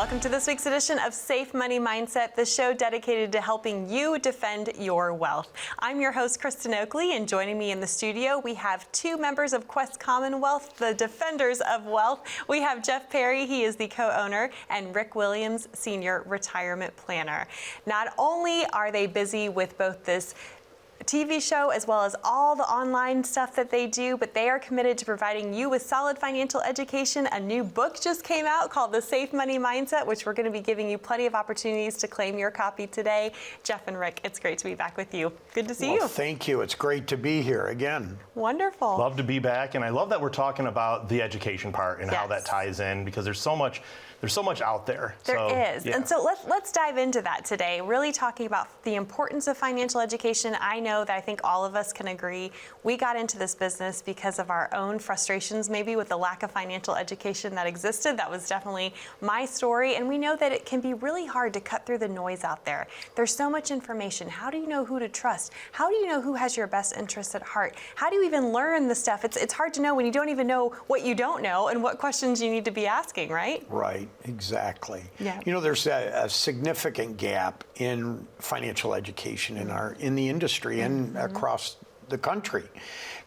Welcome to this week's edition of Safe Money Mindset, the show dedicated to helping you defend your wealth. I'm your host, Kristen Oakley, and joining me in the studio, we have two members of Quest Commonwealth, the defenders of wealth. We have Jeff Perry, he is the co-owner, and Rick Williams, senior retirement planner. Not only are they busy with both this TV show as well as all the online stuff that they do, but they are committed to providing you with solid financial education. A new book just came out called The Safe Money Mindset, which we're going to be giving you plenty of opportunities to claim your copy today. Jeff and Rick, it's great to be back with you. Good to see you. Thank you. It's great to be here again. Wonderful. Love to be back, and I love that we're talking about the education part and how that ties in, because there's so much out there. There is. And so let's dive into that today, really talking about the importance of financial education. I know that I think all of us can agree we got into this business because of our own frustrations, maybe with the lack of financial education that existed. That was definitely my story. And we know that it can be really hard to cut through the noise out there. There's so much information. How do you know who to trust? How do you know who has your best interests at heart? How do you even learn the stuff? It's hard to know when you don't even know what you don't know and what questions you need to be asking, right? Right. Exactly. Yeah. You know, there's a significant gap in financial education in the industry and across the country,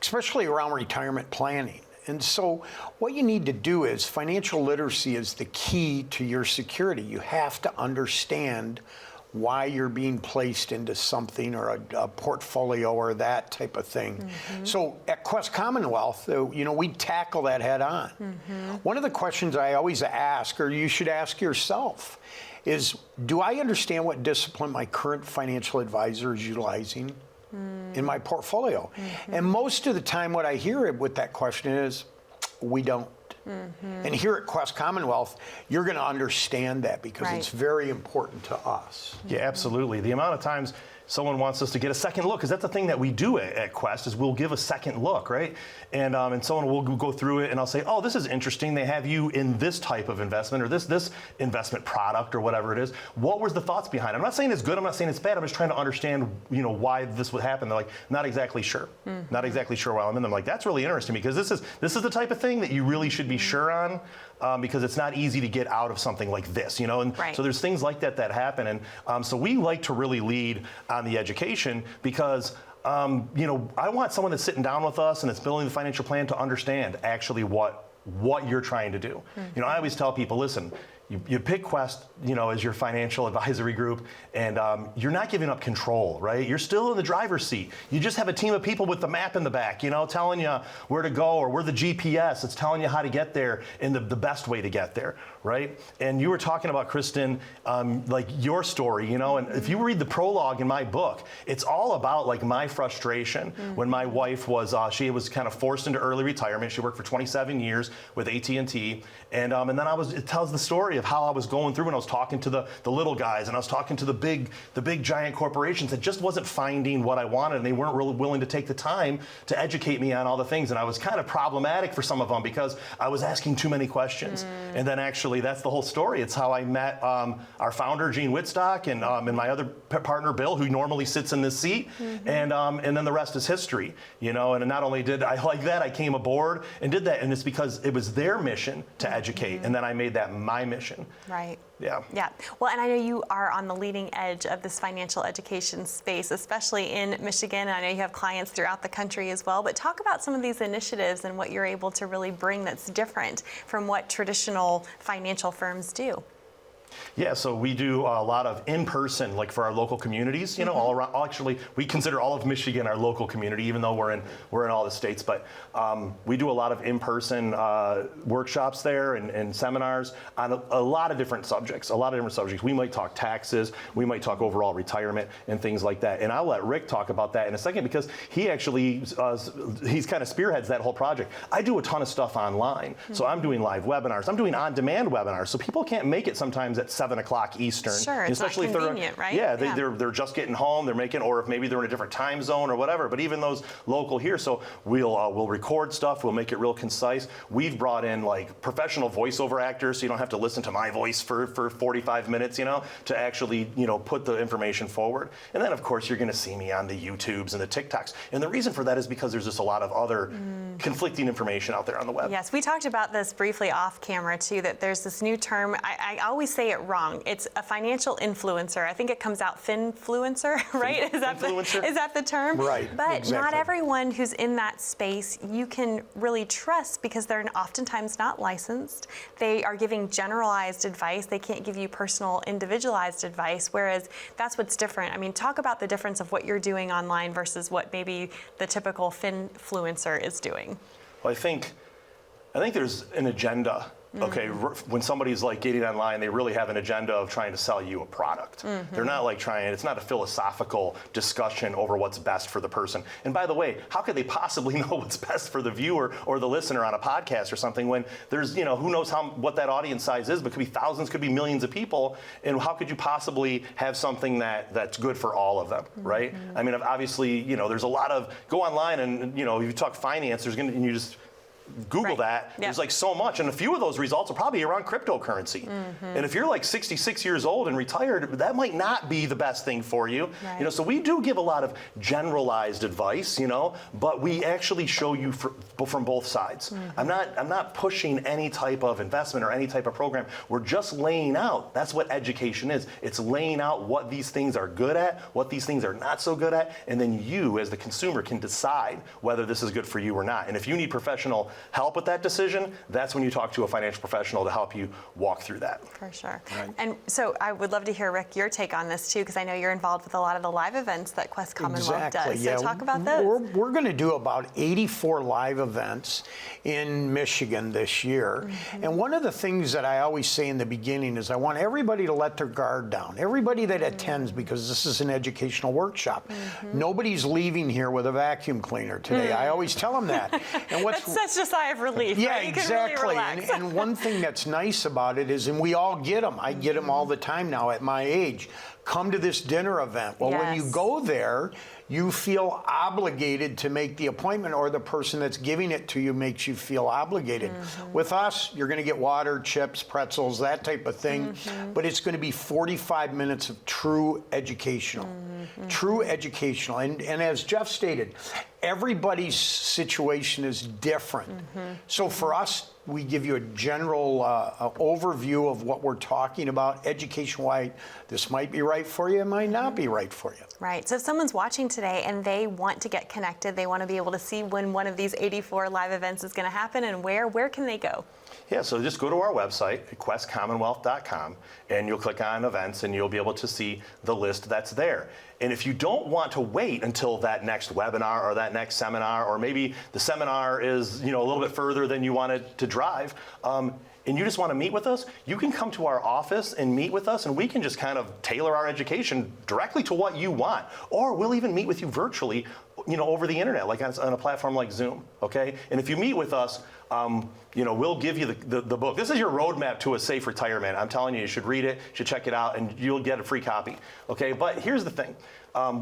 especially around retirement planning. And so what you need to do is financial literacy is the key to your security. You have to understand why you're being placed into something or a portfolio or that type of thing. So at Quest Commonwealth, you know, we tackle that head on. One of the questions I always ask, or you should ask yourself, is do I understand what discipline my current financial advisor is utilizing in my portfolio? And most of the time what I hear with that question is, we don't. And here at Quest Commonwealth, you're going to understand that because it's very important to us. Yeah, absolutely. The amount of times someone wants us to get a second look, because that's the thing that we do at Quest, is we'll give a second look, right? And someone will go through it and I'll say, oh, this is interesting. They have you in this type of investment or this investment product or whatever it is. What was the thoughts behind it? I'm not saying it's good. I'm not saying it's bad. I'm just trying to understand, you know, why this would happen. They're like, not exactly sure. Not exactly sure why I'm in them. Like, that's really interesting because this is the type of thing that you really should be sure on. Because it's not easy to get out of something like this, you know, and so there's things like that happen, and so we like to really lead on the education because you know, I want someone that's sitting down with us and that's building the financial plan to understand actually what you're trying to do. You know, I always tell people, listen, you pick Quest, you know, as your financial advisory group, and you're not giving up control, right? You're still in the driver's seat. You just have a team of people with the map in the back, you know, telling you where to go, or we're the GPS. It's telling you how to get there and the best way to get there, right? And you were talking about, Kristen, like your story, you know, and if you read the prologue in my book, it's all about like my frustration when my wife was, she was kind of forced into early retirement. She worked for 27 years with AT&T, and then it tells the story of how I was going through and I was talking to the little guys and I was talking to the big giant corporations that just wasn't finding what I wanted, and they weren't really willing to take the time to educate me on all the things, and I was kind of problematic for some of them because I was asking too many questions. And then actually that's the whole story. It's how I met our founder Gene Whitstock and my other partner Bill, who normally sits in this seat, and then the rest is history, you know. And not only did I like that, I came aboard and did that, and it's because it was their mission to educate, and then I made that my mission. Right. Yeah. Yeah. Well, and I know you are on the leading edge of this financial education space, especially in Michigan. And I know you have clients throughout the country as well. But talk about some of these initiatives and what you're able to really bring that's different from what traditional financial firms do. Yeah, so we do a lot of in-person, like for our local communities, you know, all around. Actually, we consider all of Michigan our local community, even though we're in all the states. But we do a lot of in-person workshops there and seminars on a lot of different subjects. We might talk taxes, we might talk overall retirement and things like that. And I'll let Rick talk about that in a second because he actually he's kind of spearheads that whole project. I do a ton of stuff online, so I'm doing live webinars, I'm doing on-demand webinars, so people can't make it sometimes at 7 o'clock Eastern. Sure, it's especially not convenient, right? Yeah, they're just getting home, they're making, or if maybe they're in a different time zone or whatever, but even those local here, so we'll record stuff, we'll make it real concise. We've brought in like professional voiceover actors, so you don't have to listen to my voice for 45 minutes, you know, to actually, you know, put the information forward. And then of course you're gonna see me on the YouTubes and the TikToks. And the reason for that is because there's just a lot of other conflicting information out there on the web. Yes, we talked about this briefly off camera too, that there's this new term, I always say it wrong. It's a financial influencer. I think it comes out finfluencer, right? Is that the term? Right, But exactly. not everyone who's in that space you can really trust, because they're oftentimes not licensed. They are giving generalized advice. They can't give you personal, individualized advice, whereas that's what's different. I mean, talk about the difference of what you're doing online versus what maybe the typical finfluencer is doing. Well, I think there's an agenda. Okay, when somebody's like getting online, they really have an agenda of trying to sell you a product. They're not like it's not a philosophical discussion over what's best for the person. And by the way, how could they possibly know what's best for the viewer or the listener on a podcast or something when there's, who knows what that audience size is, but could be thousands, could be millions of people. And how could you possibly have something that's good for all of them, right? I mean, obviously, there's a lot of, go online and, if you talk finance, and you just Google that, Yep. There's like so much, and a few of those results are probably around cryptocurrency. And if you're like 66 years old and retired, that might not be the best thing for you. Right. So we do give a lot of generalized advice, but we actually show you from both sides. I'm not pushing any type of investment or any type of program. We're just laying out. That's what education is. It's laying out what these things are good at, what these things are not so good at, and then you as the consumer can decide whether this is good for you or not. And if you need professional help with that decision, that's when you talk to a financial professional to help you walk through that. For sure. Right. And so I would love to hear, Rick, your take on this too, because I know you're involved with a lot of the live events that Quest Commonwealth does. So talk about those. We're going to do about 84 live events in Michigan this year. And one of the things that I always say in the beginning is I want everybody to let their guard down. Everybody that attends, because this is an educational workshop. Nobody's leaving here with a vacuum cleaner today. I always tell them that. And That's such a sigh of relief. Yeah, right? You exactly. Can really relax. And one thing that's nice about it is, and we all get them. I get them all the time now at my age. Come to this dinner event. Well, when you Yes. go there, you feel obligated to make the appointment, or the person that's giving it to you makes you feel obligated. With us, you're going to get water, chips, pretzels, that type of thing, but it's going to be 45 minutes of true educational. True educational. And as Jeff stated, everybody's situation is different. So for us, we give you a general overview of what we're talking about, education-wise. This might be right for you, it might not be right for you. Right. So if someone's watching today and they want to get connected, they want to be able to see when one of these 84 live events is going to happen and where can they go? Yeah, so just go to our website at questcommonwealth.com and you'll click on events and you'll be able to see the list that's there. And if you don't want to wait until that next webinar or that next seminar, or maybe the seminar is a little bit further than you wanted to drive, and you just want to meet with us, you can come to our office and meet with us, and we can just kind of tailor our education directly to what you want. Or we'll even meet with you virtually, over the internet, like on a platform like Zoom, okay? And if you meet with us, we'll give you the book. This is your roadmap to a safe retirement. I'm telling you, you should read it, you should check it out, and you'll get a free copy, okay? But here's the thing.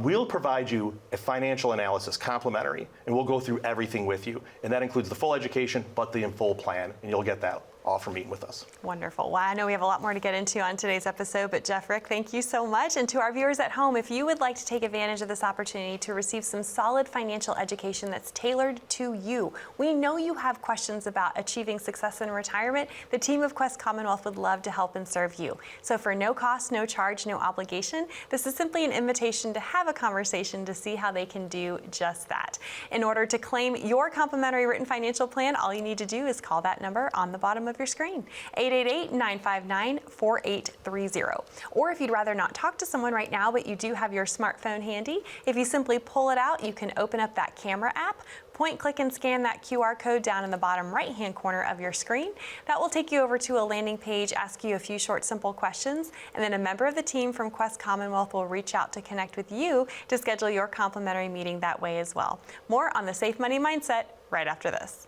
We'll provide you a financial analysis, complimentary, and we'll go through everything with you. And that includes the full education, but the full plan, and you'll get that all for meeting with us. Wonderful. Well, I know we have a lot more to get into on today's episode, but Jeff, Rick, thank you so much. And to our viewers at home, if you would like to take advantage of this opportunity to receive some solid financial education that's tailored to you, we know you have questions about achieving success in retirement. The team of Quest Commonwealth would love to help and serve you. So for no cost, no charge, no obligation, this is simply an invitation to have a conversation to see how they can do just that. In order to claim your complimentary written financial plan, all you need to do is call that number on the bottom of your screen, 888-959-4830. Or if you'd rather not talk to someone right now, but you do have your smartphone handy, if you simply pull it out, you can open up that camera app, point, click, and scan that QR code down in the bottom right-hand corner of your screen. That will take you over to a landing page, ask you a few short, simple questions, and then a member of the team from Quest Commonwealth will reach out to connect with you to schedule your complimentary meeting that way as well. More on the Safe Money Mindset right after this.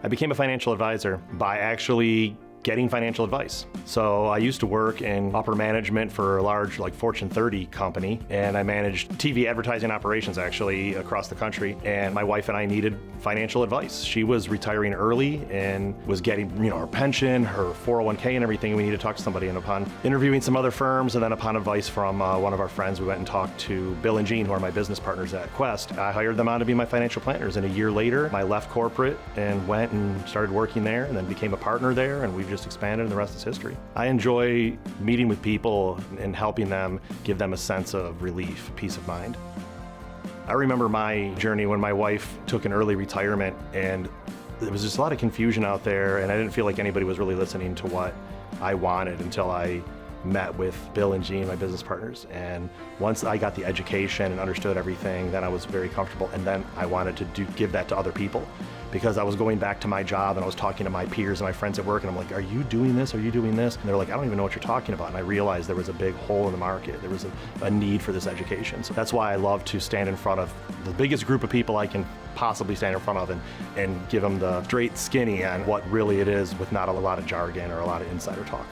I became a financial advisor by actually getting financial advice. So I used to work in upper management for a large Fortune 30 company, and I managed TV advertising operations actually across the country. And my wife and I needed financial advice. She was retiring early and was getting her pension, her 401k and everything. We needed to talk to somebody, and upon interviewing some other firms and then upon advice from one of our friends, we went and talked to Bill and Jean, who are my business partners at Quest. I hired them on to be my financial planners, and a year later I left corporate and went and started working there and then became a partner there, and we've just expanded, and the rest is history. I enjoy meeting with people and helping them, give them a sense of relief, peace of mind. I remember my journey when my wife took an early retirement, and there was just a lot of confusion out there, and I didn't feel like anybody was really listening to what I wanted until I met with Bill and Jean, my business partners. And once I got the education and understood everything, then I was very comfortable, and then I wanted to give that to other people, because I was going back to my job and I was talking to my peers and my friends at work, and I'm like, are you doing this? Are you doing this? And they're like, I don't even know what you're talking about. And I realized there was a big hole in the market. There was a need for this education. So that's why I love to stand in front of the biggest group of people I can possibly stand in front of and give them the straight skinny on what really it is, with not a lot of jargon or a lot of insider talk.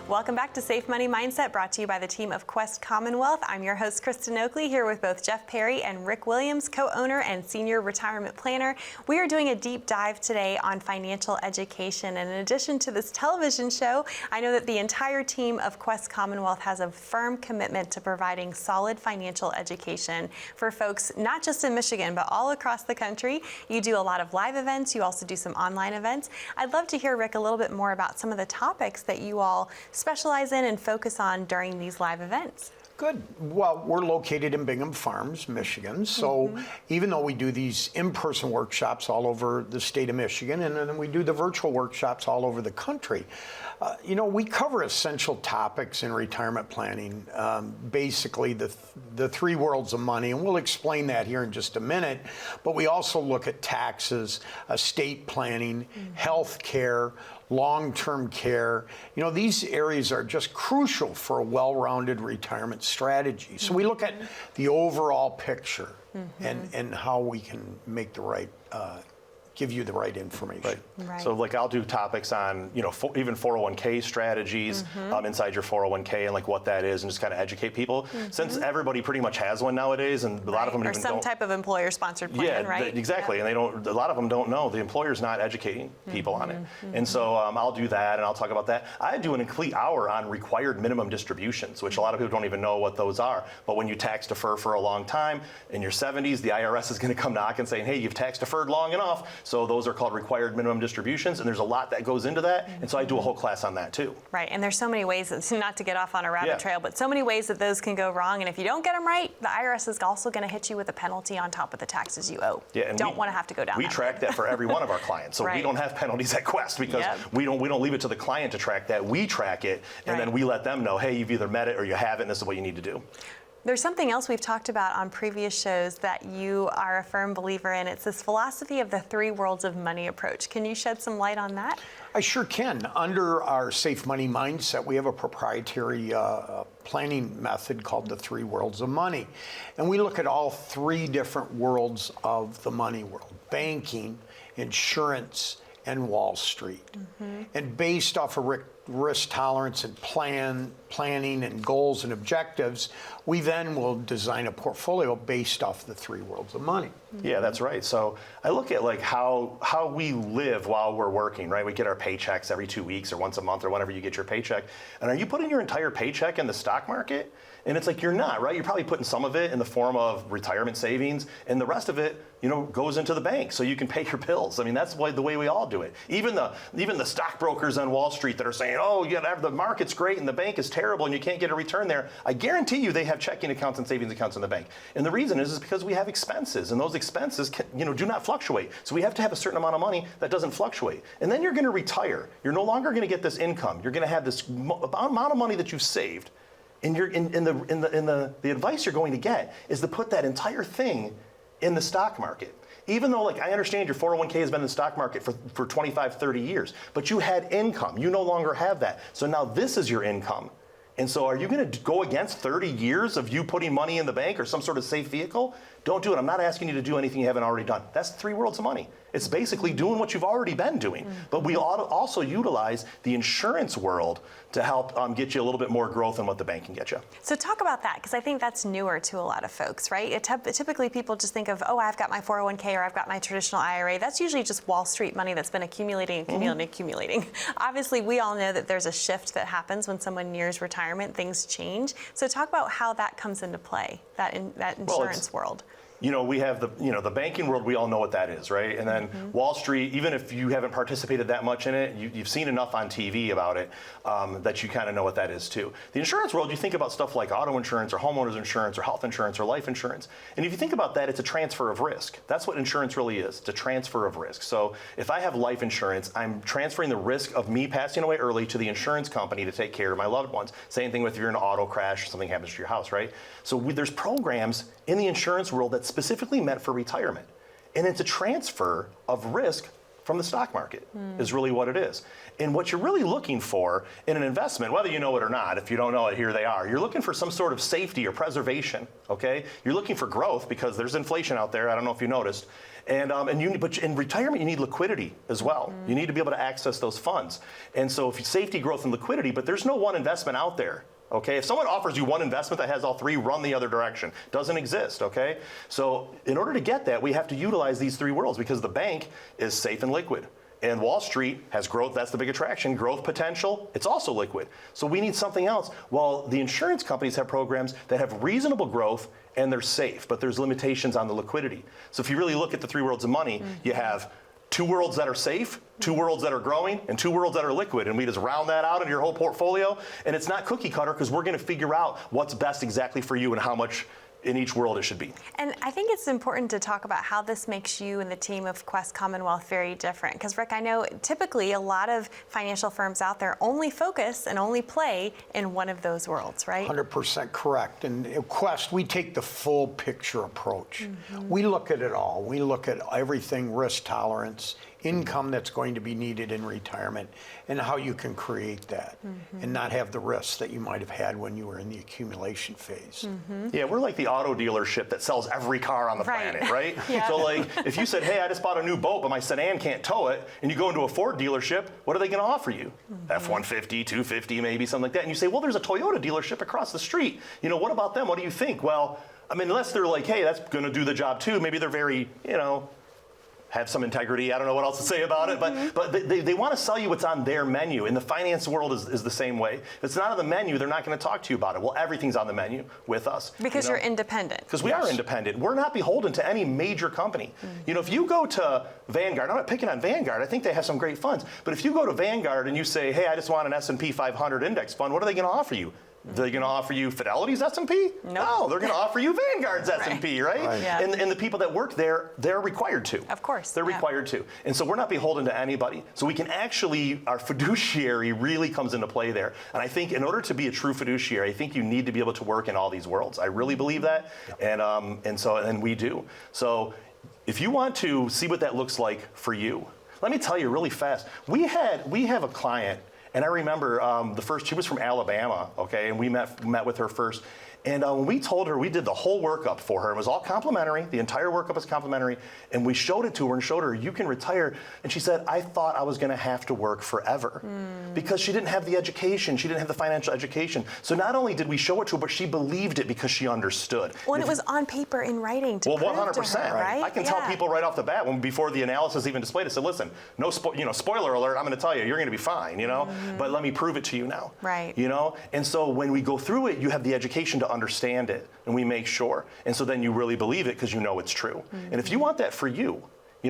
Welcome back to Safe Money Mindset, brought to you by the team of Quest Commonwealth. I'm your host, Kristen Oakley, here with both Jeff Perry and Rick Williams, co-owner and senior retirement planner. We are doing a deep dive today on financial education. And in addition to this television show, I know that the entire team of Quest Commonwealth has a firm commitment to providing solid financial education for folks, not just in Michigan, but all across the country. You do a lot of live events. You also do some online events. I'd love to hear, Rick, a little bit more about some of the topics that you all specialize in and focus on during these live events. Good. Well, we're located in Bingham Farms, Michigan. So even though we do these in-person workshops all over the state of Michigan, and then we do the virtual workshops all over the country, we cover essential topics in retirement planning, basically the three worlds of money, and we'll explain that here in just a minute. But we also look at taxes, estate planning, health care, long-term care. These areas are just crucial for a well-rounded retirement strategy. So we look at the overall picture and how we can make the right give you the right information. Right. So I'll do topics on, even 401k strategies inside your 401k and what that is, and just kind of educate people. Since everybody pretty much has one nowadays, and a lot of them or even some don't. type of employer-sponsored plan, right? Exactly. And a lot of them don't know. The employer's not educating people on it. And so I'll do that, and I'll talk about that. I do an complete hour on required minimum distributions, which a lot of people don't even know what those are. But when you tax defer for a long time, in your 70s, the IRS is going to come knocking saying, hey, you've tax deferred long enough. So those are called required minimum distributions, and there's a lot that goes into that. And so I do a whole class on that too. Right, and there's so many ways, not to get off on a rabbit trail, but so many ways that those can go wrong. And if you don't get them right, the IRS is also going to hit you with a penalty on top of the taxes you owe. Yeah, and don't want to have to go down that road. We track that for every one of our clients. So we don't have penalties at Quest, because we don't leave it to the client to track that. We track it, and then we let them know, hey, you've either met it or you haven't, and this is what you need to do. There's something else we've talked about on previous shows that you are a firm believer in. It's this philosophy of the three worlds of money approach. Can you shed some light on that? I sure can. Under our Safe Money Mindset, we have a proprietary planning method called the three worlds of money. And we look at all three different worlds of the money world: banking, insurance, and Wall Street. And based off of risk tolerance and planning and goals and objectives, we then will design a portfolio based off the three worlds of money. Yeah, that's right. So I look at how we live while we're working, right? We get our paychecks every 2 weeks or once a month or whenever you get your paycheck. And are you putting your entire paycheck in the stock market? And it's you're not, right? You're probably putting some of it in the form of retirement savings, and the rest of it, goes into the bank so you can pay your bills. I mean, that's the way we all do it. Even the stockbrokers on Wall Street that are saying, oh, the market's great and the bank is terrible and you can't get a return there, I guarantee you they have checking accounts and savings accounts in the bank. And the reason is because we have expenses, and those expenses do not fluctuate. So we have to have a certain amount of money that doesn't fluctuate. And then you're going to retire. You're no longer going to get this income. You're going to have this amount of money that you've saved. And the advice you're going to get is to put that entire thing in the stock market. Even though, I understand your 401k has been in the stock market for 25, 30 years, but you had income. You no longer have that. So now this is your income. And so are you going to go against 30 years of you putting money in the bank or some sort of safe vehicle? Don't do it. I'm not asking you to do anything you haven't already done. That's 3 worlds of money. It's basically doing what you've already been doing. But we also utilize the insurance world to help get you a little bit more growth than what the bank can get you. So talk about that, because I think that's newer to a lot of folks, right? Typically people just think of, oh, I've got my 401k or I've got my traditional IRA. That's usually just Wall Street money that's been accumulating. Obviously, we all know that there's a shift that happens when someone nears retirement. Things change. So talk about how that comes into play, that insurance world. We have the banking world, we all know what that is, right? And then Wall Street, even if you haven't participated that much in it, you've seen enough on TV about it that you kind of know what that is too. The insurance world, you think about stuff like auto insurance or homeowners insurance or health insurance or life insurance. And if you think about that, it's a transfer of risk. That's what insurance really is. It's a transfer of risk. So if I have life insurance, I'm transferring the risk of me passing away early to the insurance company to take care of my loved ones. Same thing with if you're in an auto crash, something happens to your house, right? So there's programs in the insurance world that's specifically meant for retirement. And it's a transfer of risk from the stock market is really what it is. And what you're really looking for in an investment, whether you know it or not, if you don't know it, here they are. You're looking for some sort of safety or preservation, okay? You're looking for growth because there's inflation out there. I don't know if you noticed. But in retirement, you need liquidity as well. You need to be able to access those funds. And so if you safety, growth, and liquidity, but there's no one investment out there. Okay, if someone offers you one investment that has all 3, run the other direction. Doesn't exist, okay? So in order to get that, we have to utilize these 3 worlds because the bank is safe and liquid. And Wall Street has growth, that's the big attraction, growth potential, it's also liquid. So we need something else. Well, the insurance companies have programs that have reasonable growth and they're safe, but there's limitations on the liquidity. So if you really look at the 3 worlds of money, you have 2 worlds that are safe, 2 worlds that are growing, and 2 worlds that are liquid. And we just round that out in your whole portfolio. And it's not cookie cutter because we're going to figure out what's best exactly for you and how much in each world it should be. And I think it's important to talk about how this makes you and the team of Quest Commonwealth very different. Because Rick, I know typically a lot of financial firms out there only focus and only play in one of those worlds, right? 100% correct. And at Quest, we take the full picture approach. We look at it all. We look at everything, risk tolerance, income that's going to be needed in retirement, and how you can create that and not have the risks that you might have had when you were in the accumulation phase. Yeah, we're like the auto dealership that sells every car on the planet, right? So like, if you said, hey, I just bought a new boat, but my sedan can't tow it, and you go into a Ford dealership, what are they going to offer you? F-150, 250, maybe, something like that. And you say, well, there's a Toyota dealership across the street. What about them? What do you think? Well, I mean, unless they're like, hey, that's going to do the job too. Maybe they're very, have some integrity. I don't know what else to say about it, but they want to sell you what's on their menu. And the finance world is the same way. If it's not on the menu, they're not going to talk to you about it. Well, everything's on the menu with us. Because you're independent. Because we are independent. We're not beholden to any major company. If you go to Vanguard, I'm not picking on Vanguard. I think they have some great funds. But if you go to Vanguard and you say, hey, I just want an S&P 500 index fund, what are they going to offer you? They're going to offer you Fidelity's S&P? Nope. No, they're going to offer you Vanguard's S&P, right? Yeah. And the people that work there, they're required to. Of course. They're required to. And so we're not beholden to anybody. So we can actually, our fiduciary really comes into play there. And I think in order to be a true fiduciary, I think you need to be able to work in all these worlds. I really believe that. And we do. So if you want to see what that looks like for you, let me tell you really fast. We have a client. And I remember she was from Alabama, okay, and we met with her first. And when we told her, we did the whole workup for her. It was all complimentary. The entire workup was complimentary. And we showed it to her and showed her, you can retire. And she said, I thought I was going to have to work forever because she didn't have the education. She didn't have the financial education. So not only did we show it to her, but she believed it because she understood. Well, and it was on paper in writing to prove 100%. To her, right? I can tell people right off the bat, before the analysis even displayed, I said, listen, no spoiler alert, I'm going to tell you, you're going to be fine, but let me prove it to you now. Right. And so when we go through it, you have the education to understand it, and we make sure. And so then you really believe it because you know it's true. And if you want that for you,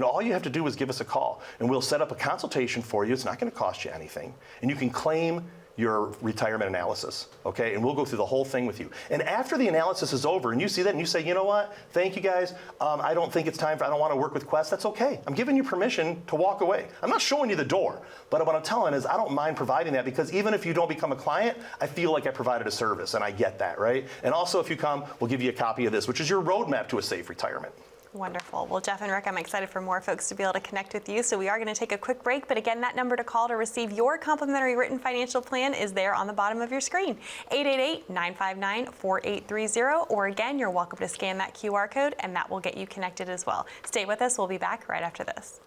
all you have to do is give us a call, and we'll set up a consultation for you. It's not going to cost you anything. And you can claim your retirement analysis, okay? And we'll go through the whole thing with you. And after the analysis is over, and you see that, and you say, you know what? Thank you, guys. I don't think it's time I don't want to work with Quest. That's okay. I'm giving you permission to walk away. I'm not showing you the door, but what I'm telling is I don't mind providing that because even if you don't become a client, I feel like I provided a service, and I get that, right? And also, if you come, we'll give you a copy of this, which is your roadmap to a safe retirement. Wonderful. Well, Jeff and Rick, I'm excited for more folks to be able to connect with you. So we are going to take a quick break. But again, that number to call to receive your complimentary written financial plan is there on the bottom of your screen, 888-959-4830. Or again, you're welcome to scan that QR code and that will get you connected as well. Stay with us. We'll be back right after this.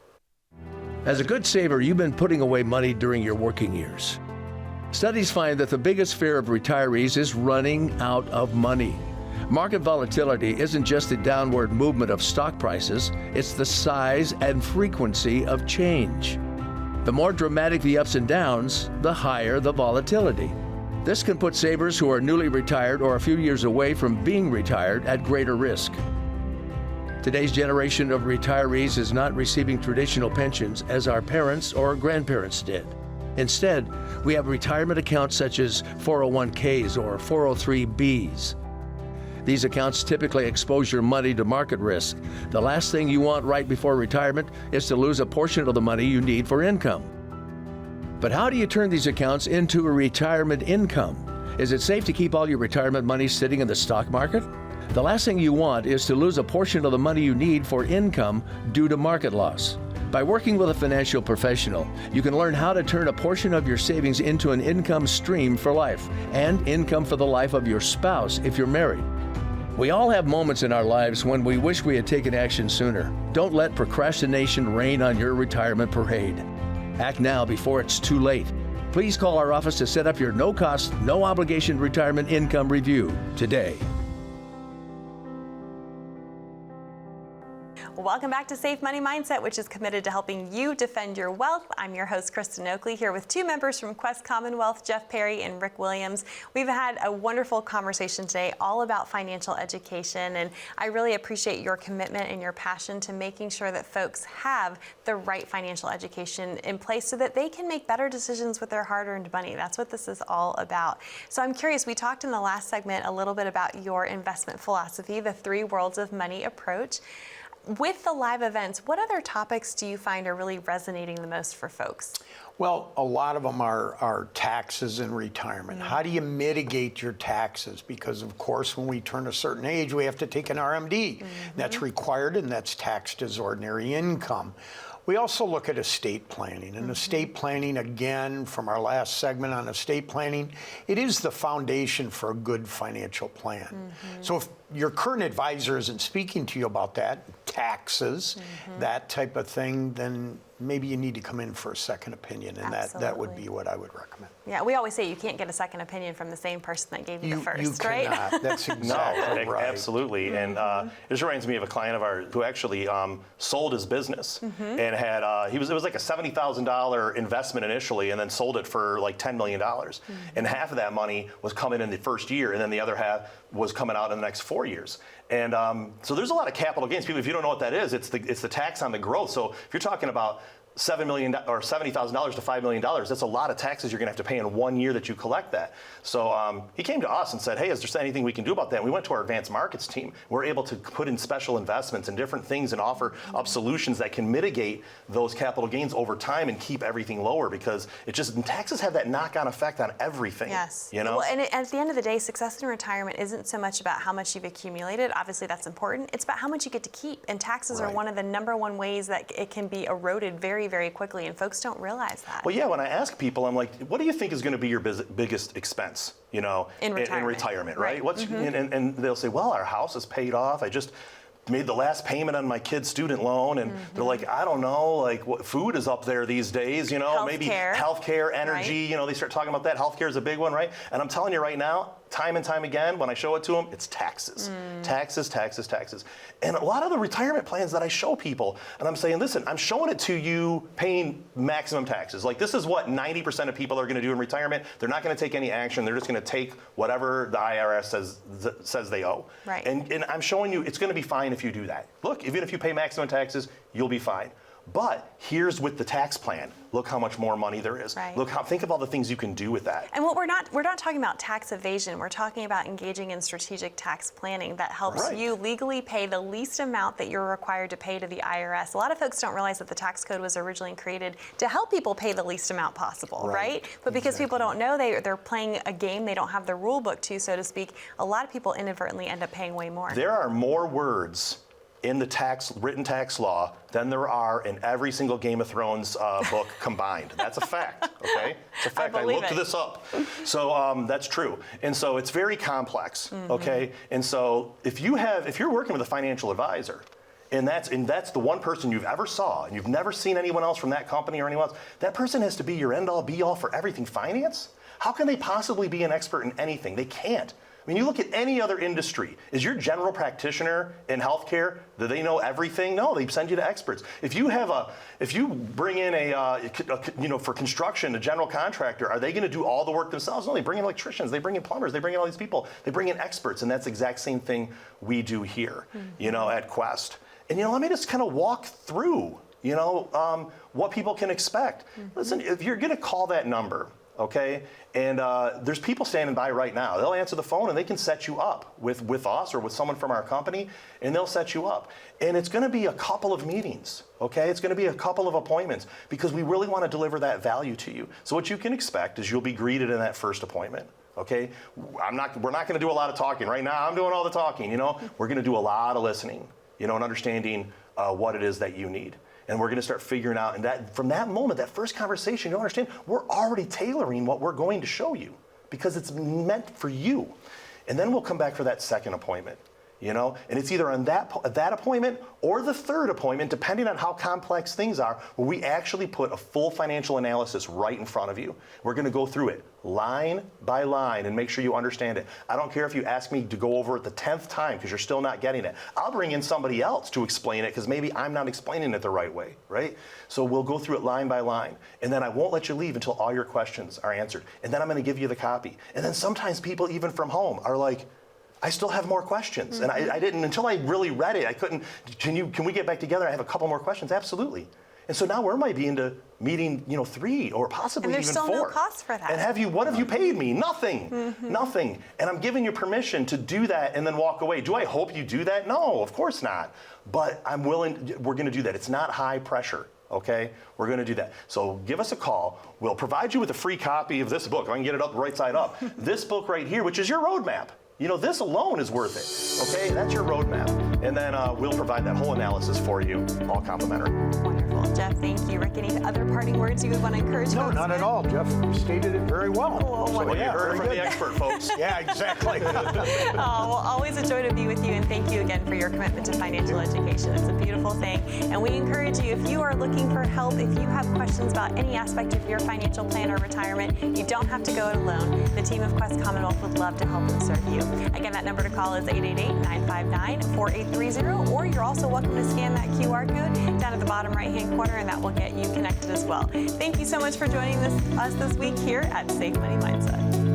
As a good saver, you've been putting away money during your working years. Studies find that the biggest fear of retirees is running out of money. Market volatility isn't just the downward movement of stock prices, it's the size and frequency of change. The more dramatic the ups and downs, the higher the volatility. This can put savers who are newly retired or a few years away from being retired at greater risk. Today's generation of retirees is not receiving traditional pensions as our parents or grandparents did. Instead, we have retirement accounts such as 401ks or 403bs. These accounts typically expose your money to market risk. The last thing you want right before retirement is to lose a portion of the money you need for income. But how do you turn these accounts into a retirement income? Is it safe to keep all your retirement money sitting in the stock market? The last thing you want is to lose a portion of the money you need for income due to market loss. By working with a financial professional, you can learn how to turn a portion of your savings into an income stream for life and income for the life of your spouse if you're married. We all have moments in our lives when we wish we had taken action sooner. Don't let procrastination reign on your retirement parade. Act now before it's too late. Please call our office to set up your no-cost, no-obligation retirement income review today. Welcome back to Safe Money Mindset, which is committed to helping you defend your wealth. I'm your host, Kristen Oakley, here with two members from Quest Commonwealth, Jeff Perry and Rick Williams. We've had a wonderful conversation today all about financial education, and I really appreciate your commitment and your passion to making sure that folks have the right financial education in place so that they can make better decisions with their hard-earned money. That's what this is all about. So I'm curious, we talked in the last segment a little bit about your investment philosophy, the 3 worlds of money approach. With the live events, what other topics do you find are really resonating the most for folks? Well, a lot of them are taxes and retirement. How do you mitigate your taxes? Because, of course, when we turn a certain age, we have to take an RMD. That's required, and that's taxed as ordinary income. We also look at estate planning. And estate planning, again, from our last segment on estate planning, it is the foundation for a good financial plan. So if your current advisor isn't speaking to you about that, taxes, that type of thing, then maybe you need to come in for a second opinion, and that would be what I would recommend. Yeah, we always say you can't get a second opinion from the same person that gave you the first, you right? Cannot. That's exactly right. Absolutely. And it just reminds me of a client of ours who actually sold his business and had, it was like a $70,000 investment initially, and then sold it for like $10 million. And half of that money was coming in the first year, and then the other half was coming out in the next 4 years. And so there's a lot of capital gains. People, if you don't know what that is, it's the tax on the growth. So if you're talking about $7 million or $70,000 to $5 million, that's a lot of taxes you're going to have to pay in 1 year that you collect that. So he came to us and said, hey, is there anything we can do about that? And we went to our advanced markets team. We're able to put in special investments and different things and offer up solutions that can mitigate those capital gains over time and keep everything lower, because taxes have that knock-on effect on everything. Yes. You know? Well, and at the end of the day, success in retirement isn't so much about how much you've accumulated. Obviously, that's important. It's about how much you get to keep. And taxes are one of the #1 ways that it can be eroded very, very quickly, and folks don't realize that. Well, yeah, when I ask people, I'm like, what do you think is going to be your biggest expense, in retirement, right? And they'll say, well, our house is paid off. I just made the last payment on my kid's student loan, and they're like, I don't know, like what food is up there these days, maybe healthcare, energy, they start talking about that. Healthcare is a big one, right? And I'm telling you right now, time and time again, when I show it to them, it's taxes. Taxes, taxes, taxes. And a lot of the retirement plans that I show people, and I'm saying, listen, I'm showing it to you paying maximum taxes. Like, this is what 90% of people are going to do in retirement. They're not going to take any action. They're just going to take whatever the IRS says they owe. Right. And I'm showing you it's going to be fine if you do that. Look, even if you pay maximum taxes, you'll be fine. But here's with the tax plan. Look how much more money there is. Right. Think of all the things you can do with that. And what we're not talking about tax evasion. We're talking about engaging in strategic tax planning that helps you legally pay the least amount that you're required to pay to the IRS. A lot of folks don't realize that the tax code was originally created to help people pay the least amount possible, right? But because people don't know, they're playing a game they don't have the rule book to, so to speak, a lot of people inadvertently end up paying way more. There are more words in the written tax law than there are in every single Game of Thrones book combined. That's a fact, okay? It's a fact. I looked this up. So that's true. And so it's very complex, okay? And so if you're working with a financial advisor, and that's the one person you've ever saw, and you've never seen anyone else from that company or anyone else, that person has to be your end-all, be-all for everything finance? How can they possibly be an expert in anything? They can't. I mean, you look at any other industry. Is your general practitioner in healthcare, do they know everything? No, they send you to experts. If you bring in for construction, a general contractor, are they going to do all the work themselves? No, they bring in electricians, they bring in plumbers, they bring in all these people, they bring in experts, and that's the exact same thing we do here, at Quest. And let me just kind of walk through, what people can expect. Listen, if you're going to call that number, okay, and there's people standing by right now. They'll answer the phone and they can set you up with us or with someone from our company, and they'll set you up. And it's going to be a couple of meetings, okay? It's going to be a couple of appointments because we really want to deliver that value to you. So what you can expect is you'll be greeted in that first appointment. Okay, we're not going to do a lot of talking right now. I'm doing all the talking. We're going to do a lot of listening, and understanding what it is that you need. And we're going to start figuring out, and that from that moment, that first conversation, you'll understand we're already tailoring what we're going to show you because it's meant for you. And then we'll come back for that second appointment, and it's either on that appointment or the third appointment, depending on how complex things are, where we actually put a full financial analysis right in front of you. We're going to go through it line by line and make sure you understand it. I don't care if you ask me to go over it the 10th time because you're still not getting it. I'll bring in somebody else to explain it because maybe I'm not explaining it the right way, right? So we'll go through it line by line, and then I won't let you leave until all your questions are answered. And then I'm going to give you the copy. And then sometimes people, even from home, are like, I still have more questions. And I didn't, until I really read it, I couldn't, can we get back together? I have a couple more questions. Absolutely. And so now we might be into meeting, 3 or possibly even 4. And there's still no cost for that. And what have you paid me? Nothing. Nothing. And I'm giving you permission to do that and then walk away. Do I hope you do that? No, of course not. But I'm willing, we're going to do that. It's not high pressure. Okay, we're going to do that. So give us a call. We'll provide you with a free copy of this book. I can get it up right side up. This book right here, which is your roadmap. This alone is worth it. Okay, that's your roadmap. And then we'll provide that whole analysis for you, all complimentary. Wonderful. Jeff, thank you. Rick, any other parting words you would want to encourage folks? No, not at all. Jeff stated it very well. Well, you heard it from the expert, folks. Yeah, exactly. Always a joy to be with you, and thank you again for your commitment to financial education. It's a beautiful thing. And we encourage you, if you are looking for help, if you have questions about any aspect of your financial plan or retirement, you don't have to go it alone. The team of Quest Commonwealth would love to help and serve you. Again, that number to call is 888-959-4830, or you're also welcome to scan that QR code down at the bottom right-hand corner, and that will get you connected as well. Thank you so much for joining us this week here at Safe Money Mindset.